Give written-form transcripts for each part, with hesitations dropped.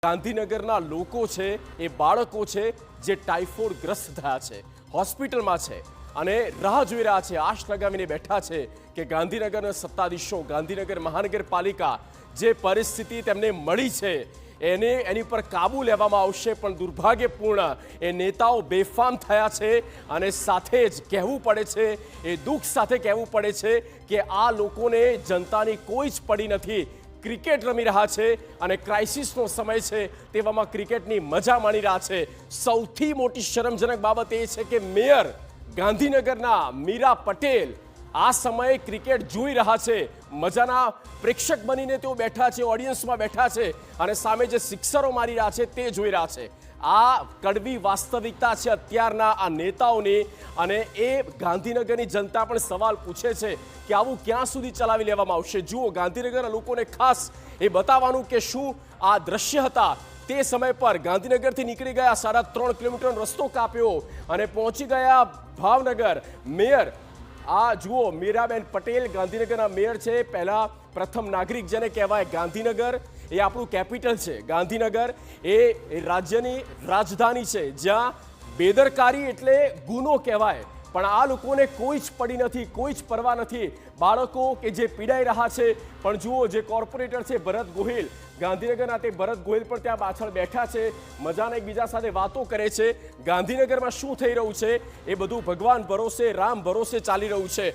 ગાંધીનગરના લોકો છે એ બાળકો છે જે ટાઇફોઇડ ગ્રસ્ત થયા છે, હોસ્પિટલમાં છે અને રાહ જોઈ રહ્યા છે, આશ લગાવીને બેઠા છે કે ગાંધીનગરના સત્તાધીશો, ગાંધીનગર મહાનગરપાલિકા જે પરિસ્થિતિ તેમને મળી છે એની પર કાબૂ લેવામાં આવશે। પણ દુર્ભાગ્યપૂર્ણ એ નેતાઓ બેફામ થયા છે અને સાથે જ કહેવું પડે છે, એ દુઃખ સાથે કહેવું પડે છે કે આ લોકોને જનતાની કોઈ જ પડી નથી। ક્રિકેટ રમી રહ્યા છે અને ક્રાઇસિસનો સમય છે તેવામાં ક્રિકેટની મજા માણી રહ્યા છે। સૌથી મોટી શરમજનક બાબત એ છે કે મેયર ગાંધીનગરના મીરા પટેલ આ સમયે ક્રિકેટ જોઈ રહ્યા છે, મજાના પ્રેક્ષક બનીને તેઓ બેઠા છે, ઓડિયન્સમાં બેઠા છે અને સામે જે સિક્સરો મારી રહ્યા છે તે જોઈ રહ્યા છે। આ કડવી વાસ્તવિકતા છે અત્યારના આ નેતાઓની અને એ ગાંધીનગરની જનતા પણ સવાલ પૂછે છે કે આવું ક્યાં સુધી ચલાવી લેવામાં આવશે। જુઓ, ગાંધીનગરના લોકોને ખાસ એ બતાવવાનું કે શું આ દ્રશ્ય હતા તે સમય પર ગાંધીનગરથી નીકળી ગયા, 3.5 કિલોમીટરનો રસ્તો કાપ્યો અને પહોંચી ગયા ભાવનગર। મેયર આ જુઓ, મીરાબેન પટેલ ગાંધીનગરના મેયર છે, પહેલા પ્રથમ નાગરિક જેને કહેવાય। ગાંધીનગર એ આપણું કેપિટલ છે, ગાંધીનગર એ રાજ્યની રાજધાની છે જ્યાં બેદરકારી એટલે ગુનો કહેવાય, પણ આ લોકોને કોઈ જ પડી નથી, કોઈ જ પરવા નથી। બાળકો કે જે પીડાઈ રહ્યા છે, પણ જુઓ જે કોર્પોરેટર છે ભરત ગોહિલ ગાંધીનગરના, તે ભરત ગોહિલ પણ ત્યાં પાછળ બેઠા છે, મજાના એકબીજા સાથે વાતો કરે છે। ગાંધીનગરમાં શું થઈ રહ્યું છે એ બધું ભગવાન ભરોસે, રામ ભરોસે ચાલી રહ્યું છે।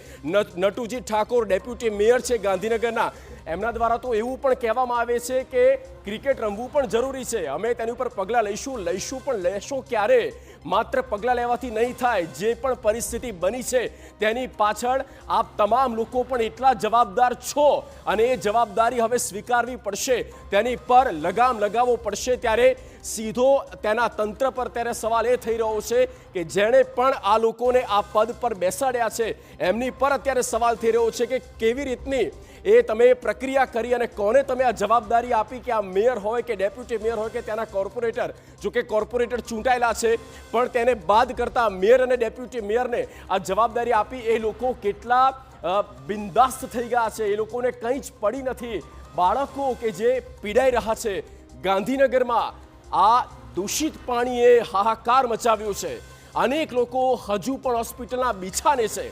નટુજી ઠાકોર ડેપ્યુટી મેયર છે ગાંધીનગરના, એમના દ્વારા તો એવું પણ કહેવામાં આવે છે કે ક્રિકેટ રમવું પણ જરૂરી છે, અમે તેની ઉપર પગલાં લઈશું પણ લેશો ક્યારે? માત્ર પગલાં લેવાથી નહીં થાય, જે પણ પરિસ્થિતિ બની છે તેની પાછળ આપ તમામ લોકો પણ એટલા જવાબદાર છો અને એ જવાબદારી હવે સ્વીકારવી પડશે, તેની પર લગામ લગાવવો પડશે। ત્યારે સીધો તેના તંત્ર પર ત્યારે સવાલ એ થઈ રહ્યો છે કે જેણે પણ આ લોકોને આ પદ પર બેસાડ્યા છે એમની પર અત્યારે સવાલ થઈ રહ્યો છે કે કેવી રીતની એ તમે પ્રક્રિયા કરી અને કોને તમે આ જવાબદારી આપી કે આ મેયર હોય કે ડેપ્યુટી મેયર હોય કે ત્યાંના કોર્પોરેટર, જો કે કોર્પોરેટર ચૂંટાયેલા છે પણ તેને બાદ કરતા મેયર અને ડેપ્યુટી મેયરને આ જવાબદારી આપી એ લોકો કેટલા બિંદાસ્ત થઈ ગયા છે, એ લોકોને કંઈ જ પડી નથી। બાળકો કે જે પીડાઈ રહ્યા છે ગાંધીનગરમાં, આ દૂષિત પાણીએ હાહાકાર મચાવ્યો છે, અનેક લોકો હજુ પણ હોસ્પિટલના બિછાને છે।